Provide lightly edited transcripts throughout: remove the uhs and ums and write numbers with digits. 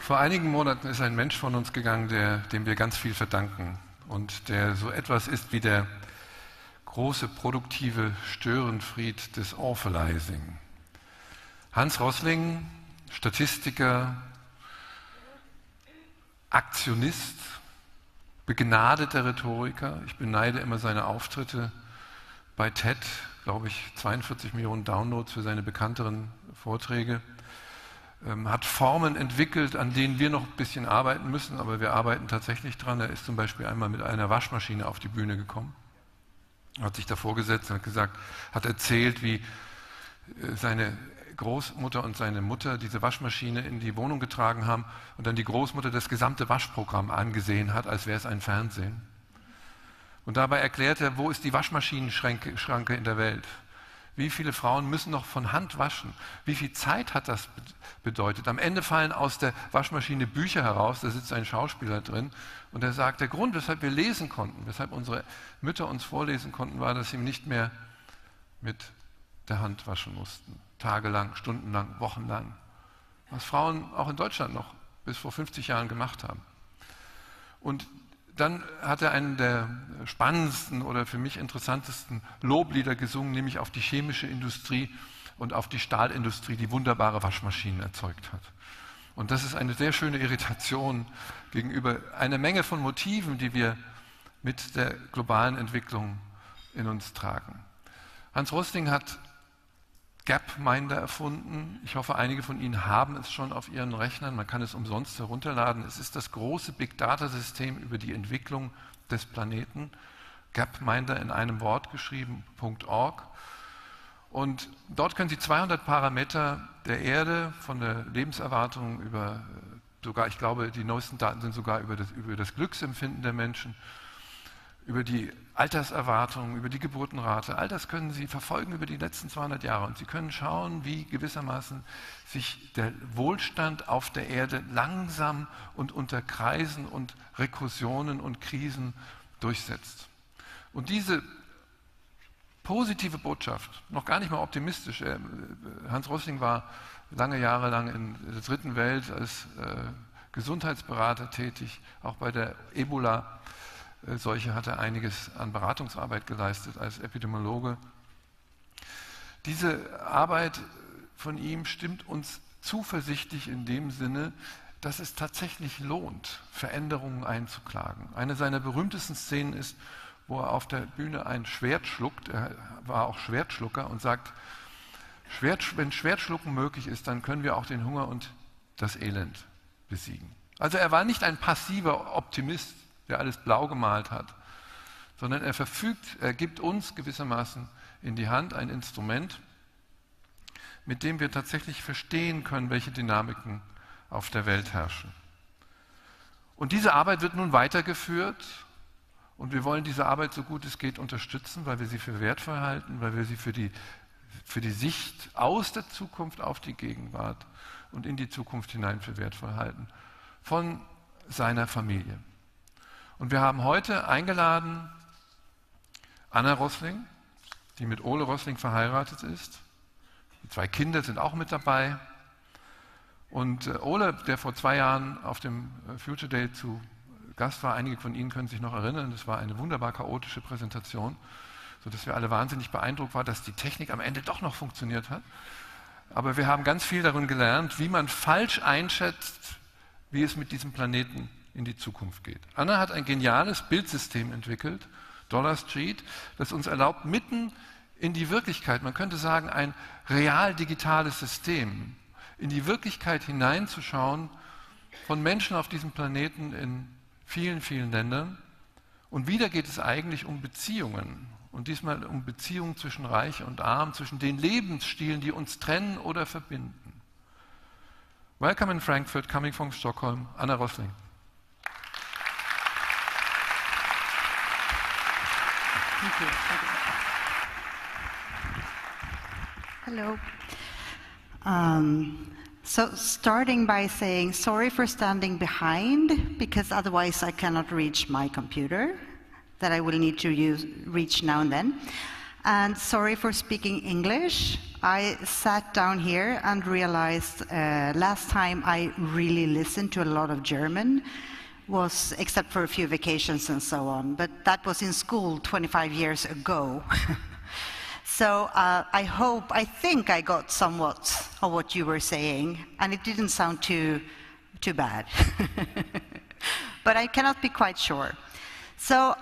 Vor einigen Monaten ist ein Mensch von uns gegangen, dem wir ganz viel verdanken und der so etwas ist wie der große produktive Störenfried des Awfulizing. Hans Rosling, Statistiker, Aktionist, begnadeter Rhetoriker. Ich beneide immer seine Auftritte bei TED, glaube ich, 42 Millionen Downloads für seine bekannteren Vorträge. Hat Formen entwickelt, an denen wir noch ein bisschen arbeiten müssen, aber wir arbeiten tatsächlich dran. Er ist zum Beispiel einmal mit einer Waschmaschine auf die Bühne gekommen, hat sich davor gesetzt und hat erzählt, wie seine Großmutter und seine Mutter diese Waschmaschine in die Wohnung getragen haben und dann die Großmutter das gesamte Waschprogramm angesehen hat, als wäre es ein Fernsehen. Und dabei erklärt er, wo ist die Waschmaschinenschranke in der Welt? Wie viele Frauen müssen noch von Hand waschen? Wie viel Zeit hat das bedeutet? Am Ende fallen aus der Waschmaschine Bücher heraus, da sitzt ein Schauspieler drin und er sagt, der Grund, weshalb wir lesen konnten, weshalb unsere Mütter uns vorlesen konnten, war, dass sie nicht mehr mit der Hand waschen mussten. Tagelang, stundenlang, wochenlang. Was Frauen auch in Deutschland noch bis vor 50 Jahren gemacht haben. Und dann hat er einen der spannendsten oder für mich interessantesten Loblieder gesungen, nämlich auf die chemische Industrie und auf die Stahlindustrie, die wunderbare Waschmaschinen erzeugt hat. Und das ist eine sehr schöne Irritation gegenüber einer Menge von Motiven, die wir mit der globalen Entwicklung in uns tragen. Hans Rosling hat Gapminder erfunden. Ich hoffe, einige von Ihnen haben es schon auf Ihren Rechnern. Man kann es umsonst herunterladen. Es ist das große Big-Data-System über die Entwicklung des Planeten. Gapminder in einem Wort geschrieben, .org. Und dort können Sie 200 Parameter der Erde von der Lebenserwartung über, sogar, ich glaube, die neuesten Daten sind sogar über das Glücksempfinden der Menschen, über die Alterserwartung, über die Geburtenrate, all das können Sie verfolgen über die letzten 200 Jahre. Und Sie können schauen, wie gewissermaßen sich der Wohlstand auf der Erde langsam und unter Kreisen und Rekursionen und Krisen durchsetzt. Und diese positive Botschaft, noch gar nicht mal optimistisch, Hans Rosling war lange Jahre lang in der dritten Welt als Gesundheitsberater tätig, auch bei der Ebola-Seuche hat er einiges an Beratungsarbeit geleistet als Epidemiologe. Diese Arbeit von ihm stimmt uns zuversichtlich in dem Sinne, dass es tatsächlich lohnt, Veränderungen einzuklagen. Eine seiner berühmtesten Szenen ist, wo er auf der Bühne ein Schwert schluckt, er war auch Schwertschlucker und sagt, wenn Schwertschlucken möglich ist, dann können wir auch den Hunger und das Elend besiegen. Also er war nicht ein passiver Optimist, der alles blau gemalt hat, sondern er gibt uns gewissermaßen in die Hand ein Instrument, mit dem wir tatsächlich verstehen können, welche Dynamiken auf der Welt herrschen. Und diese Arbeit wird nun weitergeführt und wir wollen diese Arbeit so gut es geht unterstützen, weil wir sie für wertvoll halten, weil wir sie für die Sicht aus der Zukunft auf die Gegenwart und in die Zukunft hinein für wertvoll halten, von seiner Familie. Und wir haben heute eingeladen Anna Rosling, die mit Ole Rosling verheiratet ist. Die 2 Kinder sind auch mit dabei. Und Ole, der vor 2 Jahren auf dem Future Day zu Gast war, einige von Ihnen können sich noch erinnern, das war eine wunderbar chaotische Präsentation, sodass wir alle wahnsinnig beeindruckt waren, dass die Technik am Ende doch noch funktioniert hat. Aber wir haben ganz viel darin gelernt, wie man falsch einschätzt, wie es mit diesem Planeten in die Zukunft geht. Anna hat ein geniales Bildsystem entwickelt, Dollar Street, das uns erlaubt, mitten in die Wirklichkeit, man könnte sagen ein real-digitales System, in die Wirklichkeit hineinzuschauen von Menschen auf diesem Planeten in vielen, vielen Ländern. Und wieder geht es eigentlich um Beziehungen. Und diesmal um Beziehungen zwischen Reich und Arm, zwischen den Lebensstilen, die uns trennen oder verbinden. Welcome in Frankfurt, coming from Stockholm, Anna Rosling. Thank you. Hello. So starting by saying sorry for standing behind, because otherwise I cannot reach my computer that I will need to reach now and then. And sorry for speaking English. I sat down here and realized last time I really listened to a lot of German was, except for a few vacations and so on, but that was in school 25 years ago. So I think I got somewhat of what you were saying, and it didn't sound too bad. But I cannot be quite sure. So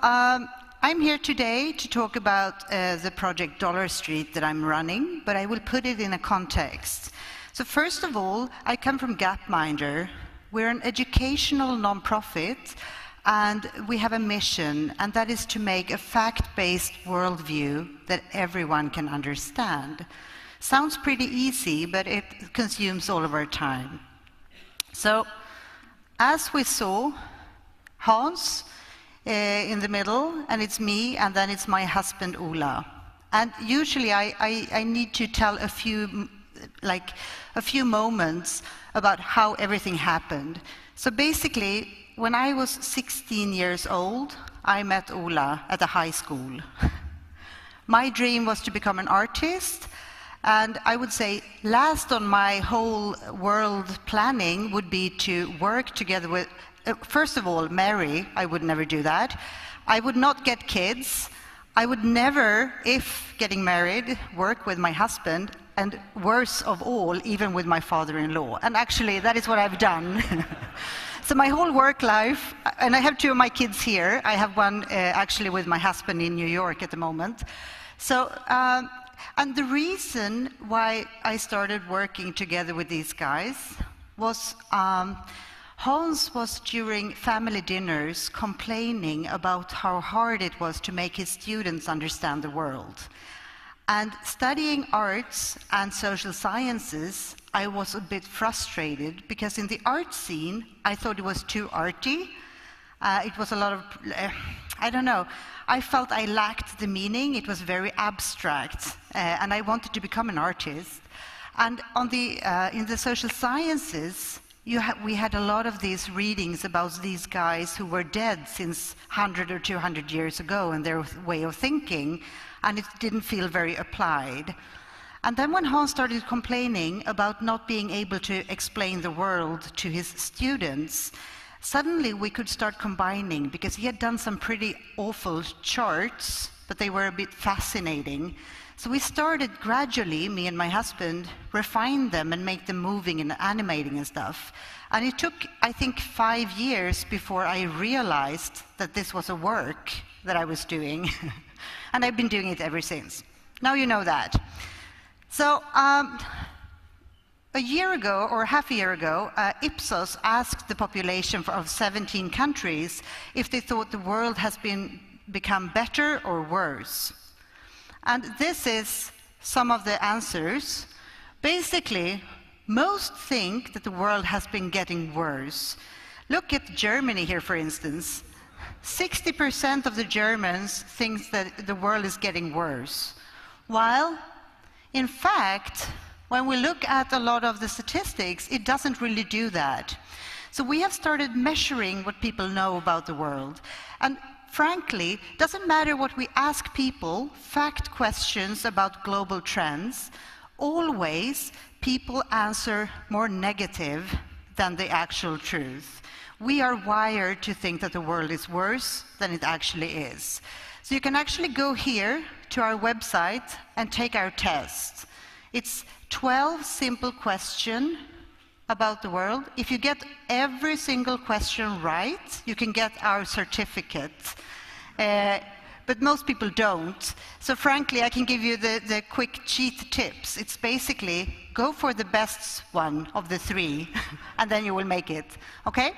I'm here today to talk about the Projekt Dollar Street that I'm running, but I will put it in a context. So first of all, I come from Gapminder. We're an educational nonprofit, and we have a mission, and that is to make a fact-based worldview that everyone can understand. Sounds pretty easy, but it consumes all of our time. So, as we saw, Hans in the middle, and it's me, and then it's my husband Ola. And usually I need to tell a few moments about how everything happened. So basically, when I was 16 years old, I met Ola at a high school. My dream was to become an artist, and I would say last on my whole world planning would be to work together with, first of all, marry. I would never do that. I would not get kids. I would never, if getting married, work with my husband, and worse of all, even with my father-in-law. And actually, that is what I've done. So my whole work life, and I have two of my kids here. I have one actually with my husband in New York at the moment. So, and the reason why I started working together with these guys was Hans was during family dinners complaining about how hard it was to make his students understand the world. And studying arts and social sciences, I was a bit frustrated because in the art scene, I thought it was too arty. It was a lot of, I don't know, I felt I lacked the meaning. It was very abstract, and I wanted to become an artist. And on in the social sciences, we had a lot of these readings about these guys who were dead since 100 or 200 years ago and their way of thinking, and it didn't feel very applied. And then when Hans started complaining about not being able to explain the world to his students, suddenly we could start combining, because he had done some pretty awful charts, but they were a bit fascinating. So we started gradually, me and my husband, refine them and make them moving and animating and stuff. And it took, I think, 5 years before I realized that this was a work that I was doing. And I've been doing it ever since. Now you know that. So a year ago, or half a year ago, Ipsos asked the population of 17 countries if they thought the world has become better or worse. And this is some of the answers. Basically, most think that the world has been getting worse. Look at Germany here, for instance. 60% of the Germans think that the world is getting worse. While, in fact, when we look at a lot of the statistics, it doesn't really do that. So we have started measuring what people know about the world. And frankly, it doesn't matter what we ask people, fact questions about global trends, always people answer more negative than the actual truth. We are wired to think that the world is worse than it actually is. So you can actually go here to our website and take our test. It's 12 simple questions about the world. If you get every single question right, you can get our certificate. But most people don't. So frankly, I can give you the quick cheat tips. It's basically go for the best one of the three, and then you will make it. Okay?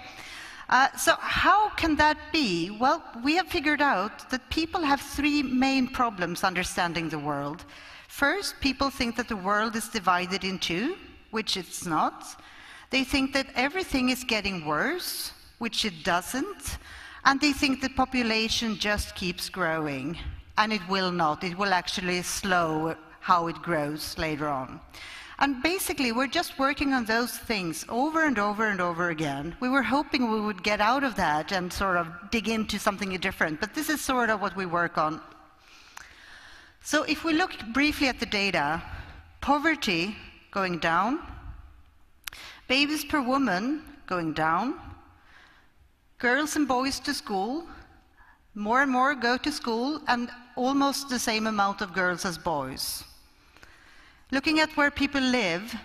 So how can that be? Well, we have figured out that people have three main problems understanding the world. First, people think that the world is divided in two, which it's not. They think that everything is getting worse, which it doesn't. And they think the population just keeps growing. And it will not. It will actually slow how it grows later on. And basically, we're just working on those things over and over and over again. We were hoping we would get out of that and sort of dig into something different. But this is sort of what we work on. So if we look briefly at the data, poverty going down, babies per woman going down, girls and boys to school, more and more go to school, and almost the same amount of girls as boys. Looking at where people live,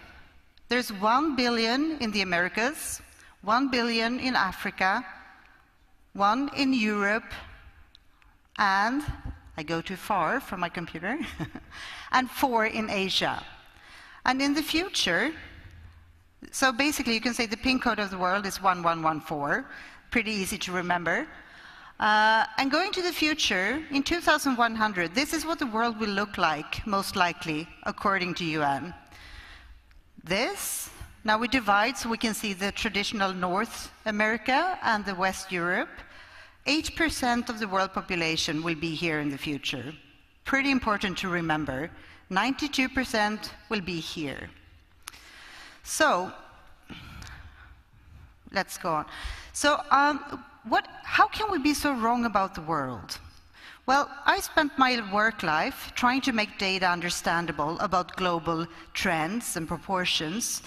there's 1 billion in the Americas, 1 billion in Africa, 1 in Europe, and I go too far from my computer, and 4 in Asia. And in the future, so basically you can say the pin code of the world is 1114, pretty easy to remember. And going to the future, in 2100, this is what the world will look like, most likely, according to UN. This, now we divide so we can see the traditional North America and the West Europe. 8% of the world population will be here in the future. Pretty important to remember. 92% will be here. So, let's go on. So, how can we be so wrong about the world? Well, I spent my work life trying to make data understandable about global trends and proportions.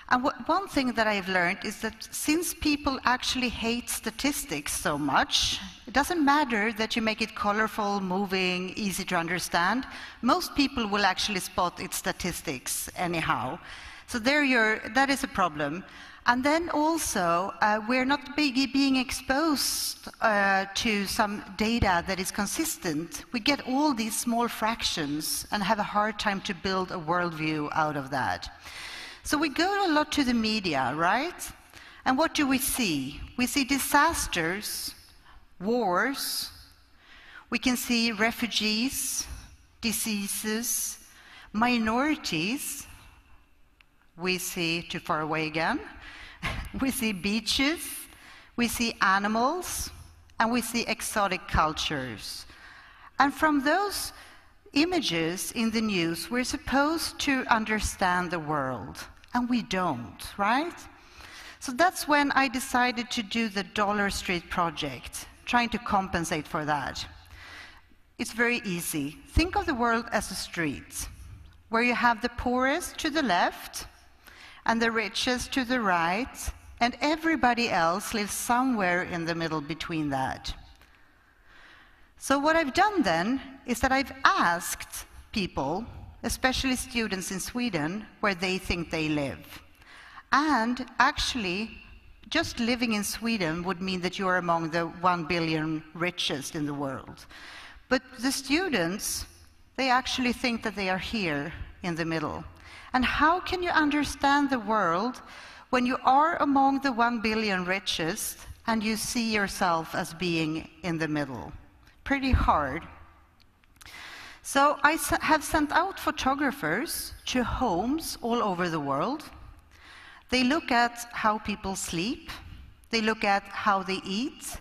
And one thing that I've learned is that since people actually hate statistics so much, it doesn't matter that you make it colorful, moving, easy to understand. Most people will actually spot its statistics anyhow. So that is a problem. And then also, we're not being exposed to some data that is consistent. We get all these small fractions and have a hard time to build a worldview out of that. So we go a lot to the media, right? And what do we see? We see disasters, wars. We can see refugees, diseases, minorities. We see, too far away again, we see beaches, we see animals, and we see exotic cultures. And from those images in the news, we're supposed to understand the world, and we don't, right? So that's when I decided to do the Dollar Street project, trying to compensate for that. It's very easy. Think of the world as a street, where you have the poorest to the left, and the richest to the right, and everybody else lives somewhere in the middle between that. So what I've done then is that I've asked people, especially students in Sweden, where they think they live. And actually, just living in Sweden would mean that you are among the 1 billion richest in the world. But the students, they actually think that they are here in the middle. And how can you understand the world when you are among the 1 billion richest and you see yourself as being in the middle? Pretty hard. So I have sent out photographers to homes all over the world. They look at how people sleep, they look at how they eat,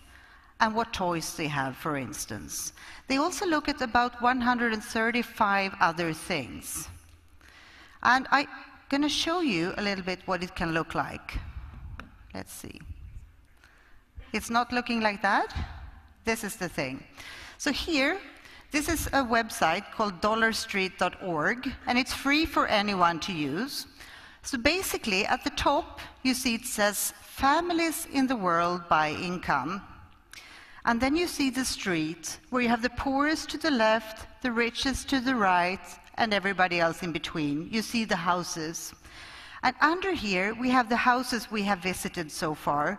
and what toys they have, for instance. They also look at about 135 other things. And I'm going to show you a little bit what it can look like. Let's see. It's not looking like that. This is the thing. So here, this is a website called dollarstreet.org, and it's free for anyone to use. So basically, at the top, you see it says, families in the world by income. And then you see the street, where you have the poorest to the left, the richest to the right, and everybody else in between. You see the houses. And under here, we have the houses we have visited so far,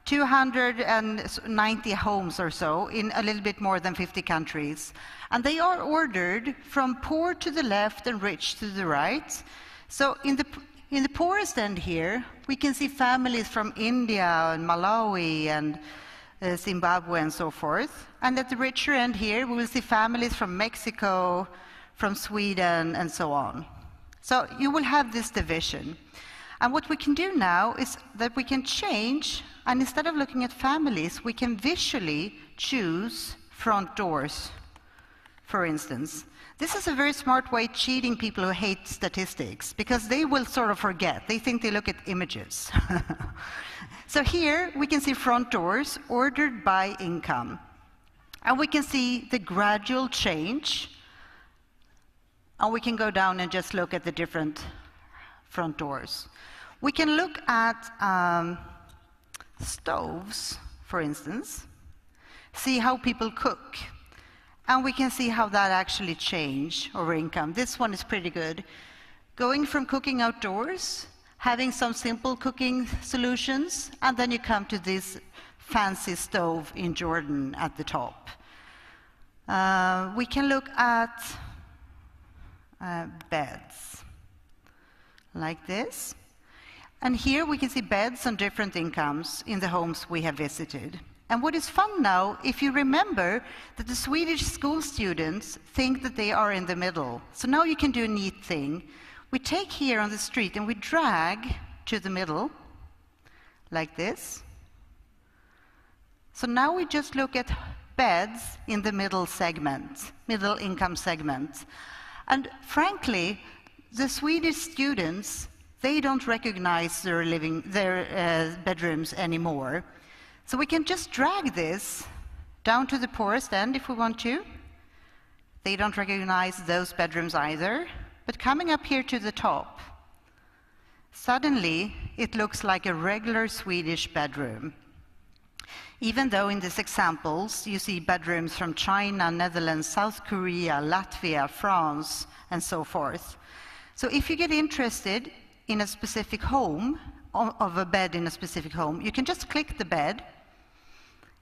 290 homes or so in a little bit more than 50 countries. And they are ordered from poor to the left and rich to the right. So in the poorest end here, we can see families from India and Malawi and Zimbabwe and so forth. And at the richer end here, we will see families from Mexico, from Sweden, and so on. So you will have this division. And what we can do now is that we can change, and instead of looking at families, we can visually choose front doors, for instance. This is a very smart way cheating people who hate statistics, because they will sort of forget. They think they look at images. So here we can see front doors ordered by income. And we can see the gradual change And we can go down and just look at the different front doors. We can look at stoves, for instance, see how people cook, and we can see how that actually change over income. This one is pretty good. Going from cooking outdoors, having some simple cooking solutions, and then you come to this fancy stove in Jordan at the top. We can look at beds, like this. And here we can see beds on different incomes in the homes we have visited. And what is fun now, if you remember that the Swedish school students think that they are in the middle. So now you can do a neat thing. We take here on the street and we drag to the middle, like this. So now we just look at beds in the middle segment, middle income segment. And frankly, the Swedish students, they don't recognize their bedrooms anymore. So we can just drag this down to the poorest end if we want to. They don't recognize those bedrooms either. But coming up here to the top, suddenly it looks like a regular Swedish bedroom. Even though in these examples you see bedrooms from China, Netherlands, South Korea, Latvia, France, and so forth. So if you get interested in a specific home, of a bed in a specific home, you can just click the bed.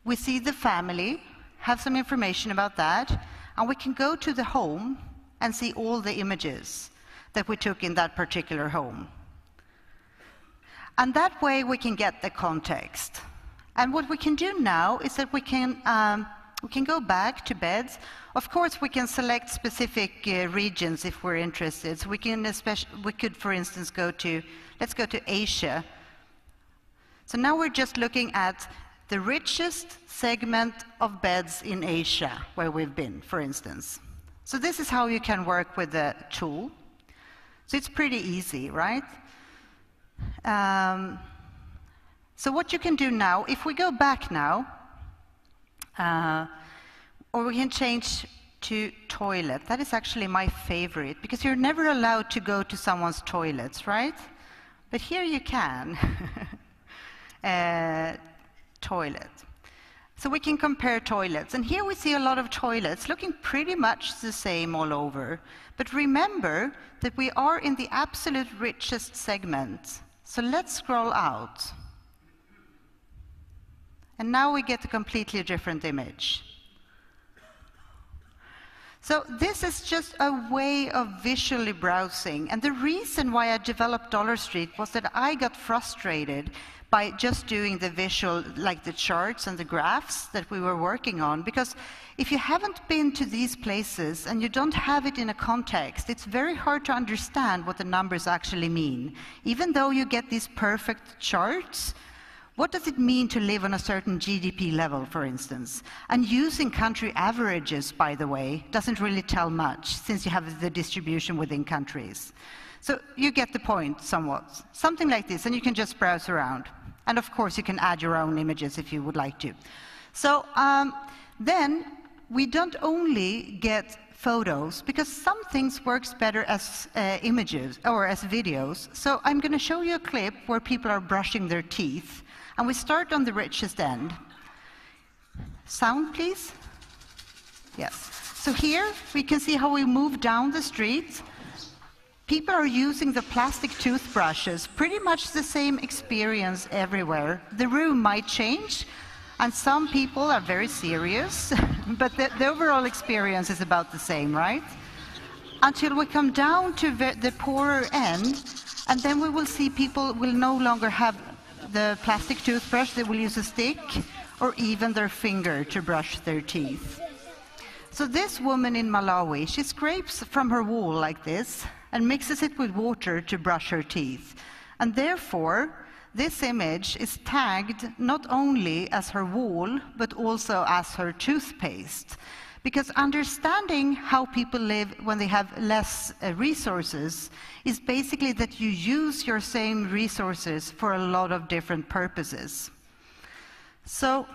We see the family, have some information about that, and we can go to the home and see all the images that we took in that particular home. And that way we can get the context. And what we can do now is that we can go back to beds. Of course, we can select specific regions if we're interested. So we could, for instance, let's go to Asia. So now we're just looking at the richest segment of beds in Asia, where we've been, for instance. So this is how you can work with the tool. So it's pretty easy, right? So what you can do now, if we go back now, or we can change to toilet. That is actually my favorite, because you're never allowed to go to someone's toilets, right? But here you can. Toilet. So we can compare toilets. And here we see a lot of toilets looking pretty much the same all over. But remember that we are in the absolute richest segment. So let's scroll out. And now we get a completely different image. So this is just a way of visually browsing. And the reason why I developed Dollar Street was that I got frustrated by just doing the visual, like the charts and the graphs that we were working on. Because if you haven't been to these places and you don't have it in a context, it's very hard to understand what the numbers actually mean. Even though you get these perfect charts, what does it mean to live on a certain GDP level, for instance? And using country averages, by the way, doesn't really tell much, since you have the distribution within countries. So you get the point somewhat. Something like this, and you can just browse around. And of course, you can add your own images if you would like to. So then we don't only get photos, because some things works better as images or as videos. So I'm going to show you a clip where people are brushing their teeth. And we start on the richest end. Sound, please. Yes. So here we can see how we move down the street. People are using the plastic toothbrushes, pretty much the same experience everywhere. The room might change, and some people are very serious, but the overall experience is about the same, right? Until we come down to the poorer end, and then we will see people will no longer have the plastic toothbrush. They will use a stick or even their finger to brush their teeth. So this woman in Malawi, she scrapes from her wool like this and mixes it with water to brush her teeth. And therefore, this image is tagged not only as her wool, but also as her toothpaste. Because understanding how people live when they have less resources is basically that you use your same resources for a lot of different purposes. So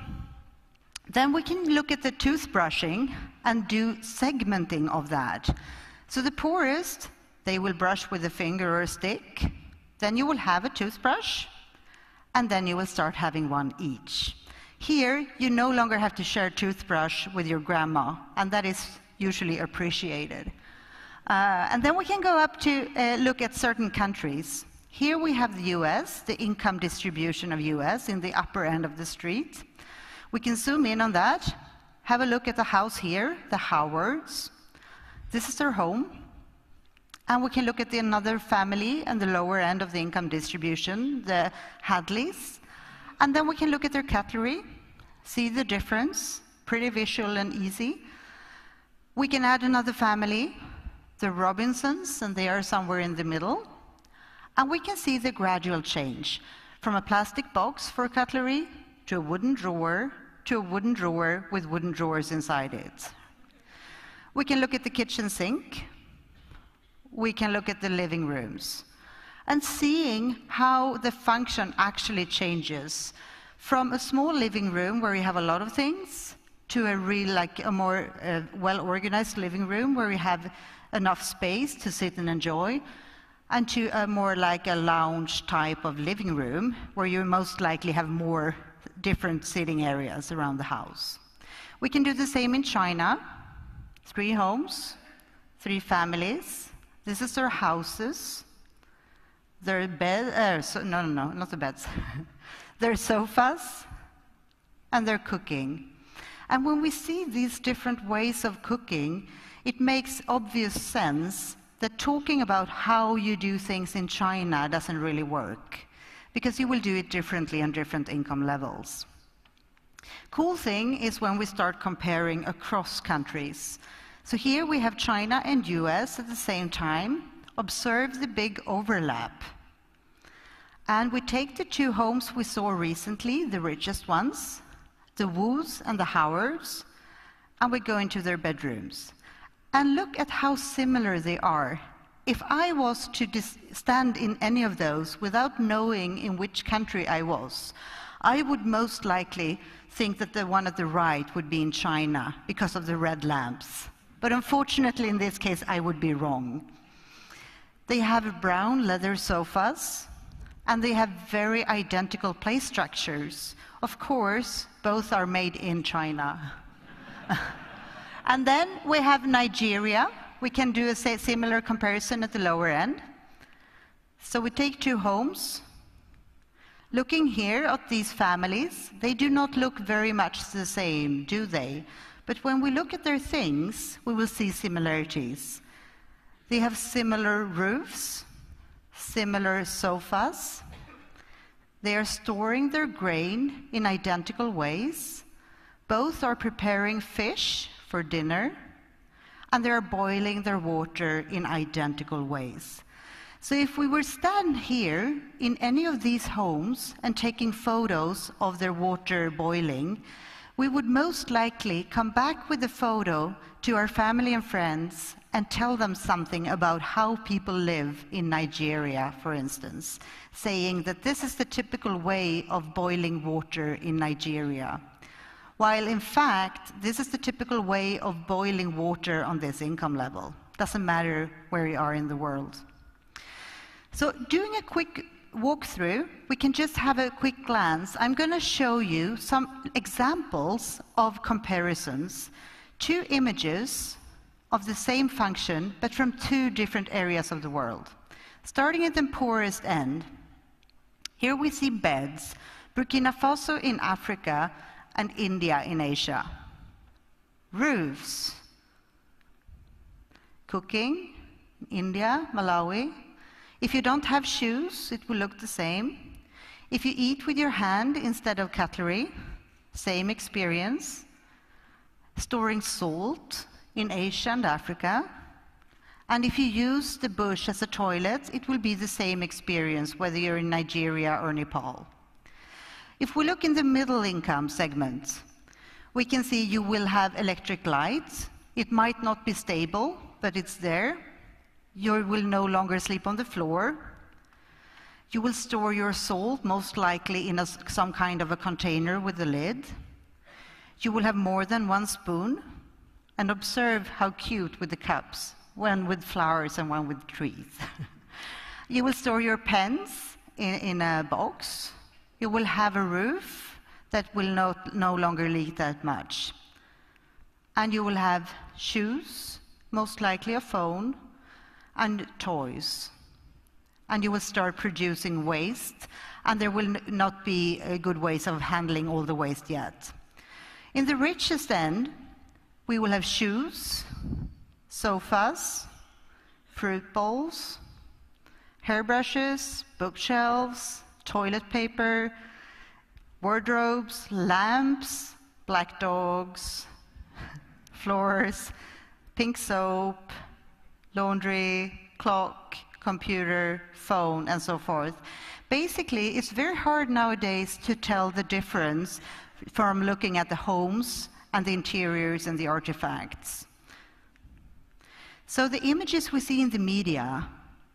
then we can look at the toothbrushing and do segmenting of that. So the poorest, they will brush with a finger or a stick. Then you will have a toothbrush, and then you will start having one each. Here, you no longer have to share a toothbrush with your grandma, and that is usually appreciated. And then we can go up to look at certain countries. Here we have the US, the income distribution of US in the upper end of the street. We can zoom in on that, have a look at the house here, the Howards. This is their home. And we can look at another family and the lower end of the income distribution, the Hadleys. And then we can look at their cutlery, see the difference, pretty visual and easy. We can add another family, the Robinsons, and they are somewhere in the middle. And we can see the gradual change from a plastic box for cutlery to a wooden drawer with wooden drawers inside it. We can look at the kitchen sink. We can look at the living rooms and seeing how the function actually changes from a small living room where you have a lot of things to a more well-organized living room where you have enough space to sit and enjoy, and to a more like a lounge type of living room where you most likely have more different sitting areas around the house. We can do the same in China. 3 homes, 3 families. This is their houses, their not the beds, their sofas, and their cooking. And when we see these different ways of cooking, it makes obvious sense that talking about how you do things in China doesn't really work, because you will do it differently on different income levels. Cool thing is when we start comparing across countries. So here we have China and US at the same time. Observe the big overlap. And we take the 2 homes we saw recently, the richest ones, the Wus and the Howards, and we go into their bedrooms. And look at how similar they are. If I was to stand in any of those without knowing in which country I was, I would most likely think that the one at the right would be in China because of the red lamps. But unfortunately, in this case, I would be wrong. They have brown leather sofas, and they have very identical play structures. Of course, both are made in China. And then we have Nigeria. We can do a similar comparison at the lower end. So we take 2 homes. Looking here at these families, they do not look very much the same, do they? But when we look at their things, we will see similarities. They have similar roofs, similar sofas. They are storing their grain in identical ways. Both are preparing fish for dinner, and they are boiling their water in identical ways. So if we were stand here in any of these homes and taking photos of their water boiling, we would most likely come back with a photo to our family and friends and tell them something about how people live in Nigeria, for instance, saying that this is the typical way of boiling water in Nigeria, while in fact, this is the typical way of boiling water on this income level. Doesn't matter where you are in the world. So doing a quick walkthrough, we can just have a quick glance. I'm going to show you some examples of comparisons, 2 images of the same function, but from 2 different areas of the world. Starting at the poorest end, here we see beds, Burkina Faso in Africa and India in Asia. Roofs, cooking, India, Malawi. If you don't have shoes, it will look the same. If you eat with your hand instead of cutlery, same experience. Storing salt in Asia and Africa. And if you use the bush as a toilet, it will be the same experience, whether you're in Nigeria or Nepal. If we look in the middle income segment, we can see you will have electric lights. It might not be stable, but it's there. You will no longer sleep on the floor. You will store your salt, most likely in some kind of a container with a lid. You will have more than 1 spoon. And observe how cute with the cups. one with flowers and one with trees. You will store your pens in a box. You will have a roof that will no longer leak that much. And you will have shoes, most likely a phone, and toys. And you will start producing waste, and there will not be good ways of handling all the waste yet. In the richest end, we will have shoes, sofas, fruit bowls, hairbrushes, bookshelves, toilet paper, wardrobes, lamps, black dogs, floors, pink soap, laundry, clock, computer, phone, and so forth. Basically, it's very hard nowadays to tell the difference from looking at the homes and the interiors and the artifacts. So the images we see in the media,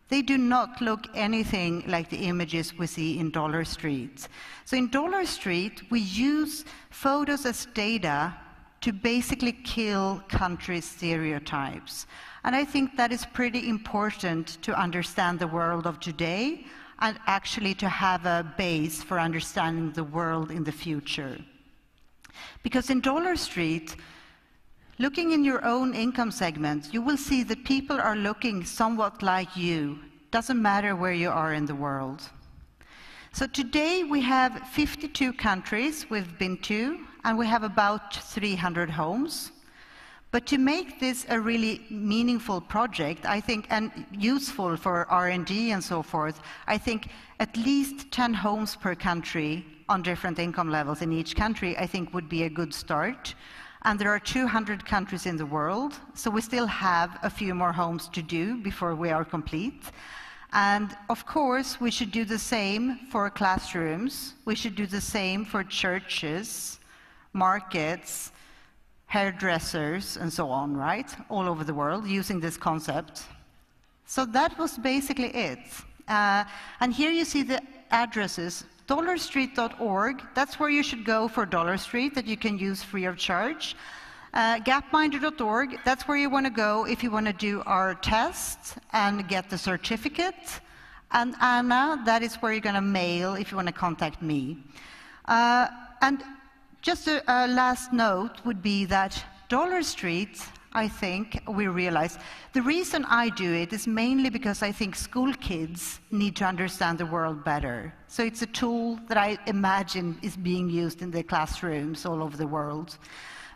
they do not look anything like the images we see in Dollar Street. So in Dollar Street, we use photos as data to basically kill country stereotypes. And I think that is pretty important to understand the world of today and actually to have a base for understanding the world in the future. Because in Dollar Street, looking in your own income segment, you will see that people are looking somewhat like you. Doesn't matter where you are in the world. So today we have 52 countries we've been to, and we have about 300 homes. But to make this a really meaningful project, I think, and useful for R&D and so forth, I think at least 10 homes per country on different income levels in each country, I think would be a good start. And there are 200 countries in the world, so we still have a few more homes to do before we are complete. And of course, we should do the same for classrooms. We should do the same for churches, markets, hairdressers, and so on, right? All over the world, using this concept. So that was basically it. And here you see the addresses. dollarstreet.org, that's where you should go for Dollar Street, that you can use free of charge. Gapminder.org, that's where you want to go if you want to do our test and get the certificate. And Anna, that is where you're going to mail if you want to contact me. And just a last note would be that Dollar Street, I think we realize, the reason I do it is mainly because I think school kids need to understand the world better. So it's a tool that I imagine is being used in the classrooms all over the world.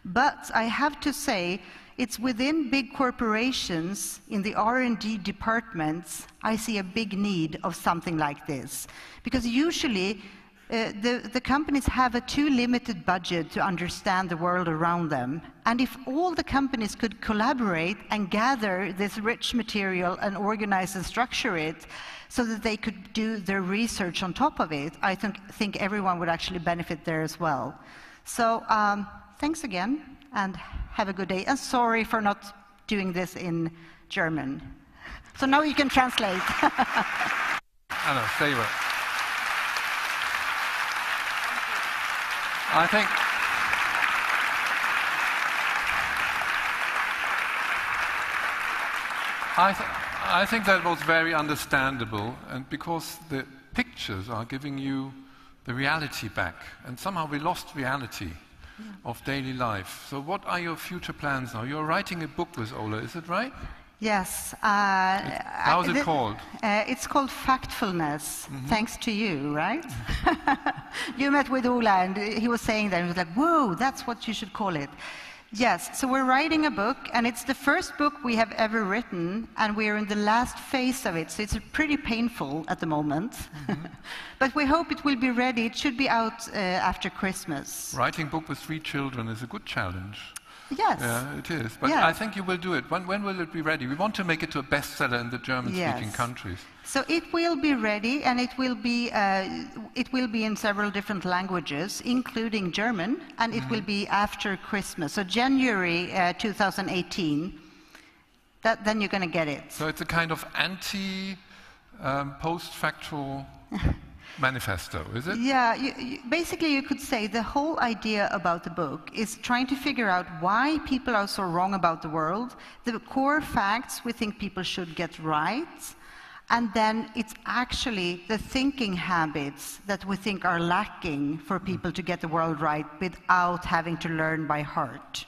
But I have to say, it's within big corporations, in the R&D departments, I see a big need of something like this. Because usually, the companies have a too limited budget to understand the world around them. And if all the companies could collaborate and gather this rich material and organize and structure it so that they could do their research on top of it, I think everyone would actually benefit there as well. So thanks again, and have a good day. And sorry for not doing this in German. So now you can translate. Anna, say what? I think that was very understandable, and because the pictures are giving you the reality back, and somehow we lost reality of daily life. So what are your future plans now? You're writing a book with Ola, is it right? Yes. How is it called? It's called Factfulness, thanks to you, right? You met with Ola, and he was saying that, and he was like, whoa, that's what you should call it. Yes, so we're writing a book, and it's the first book we have ever written, and we're in the last phase of it, so it's pretty painful at the moment. But we hope it will be ready. It should be out after Christmas. Writing a book with 3 children is a good challenge. Yes. Yeah, it is. But yeah. I think you will do it. When will it be ready? We want to make it to a bestseller in the German-speaking countries. So it will be ready, and it will be in several different languages, including German, and it will be after Christmas. So January 2018. Then you're going to get it. So it's a kind of post-factual manifesto, is it? Yeah, basically you could say the whole idea about the book is trying to figure out why people are so wrong about the world, the core facts we think people should get right, and then it's actually the thinking habits that we think are lacking for people to get the world right without having to learn by heart.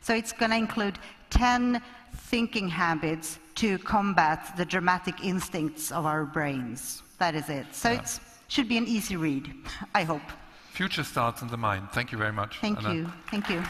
So it's going to include 10 thinking habits to combat the dramatic instincts of our brains. That is it. So it should be an easy read, I hope. Future starts in the mind. Thank you very much. Thank you. Thank you.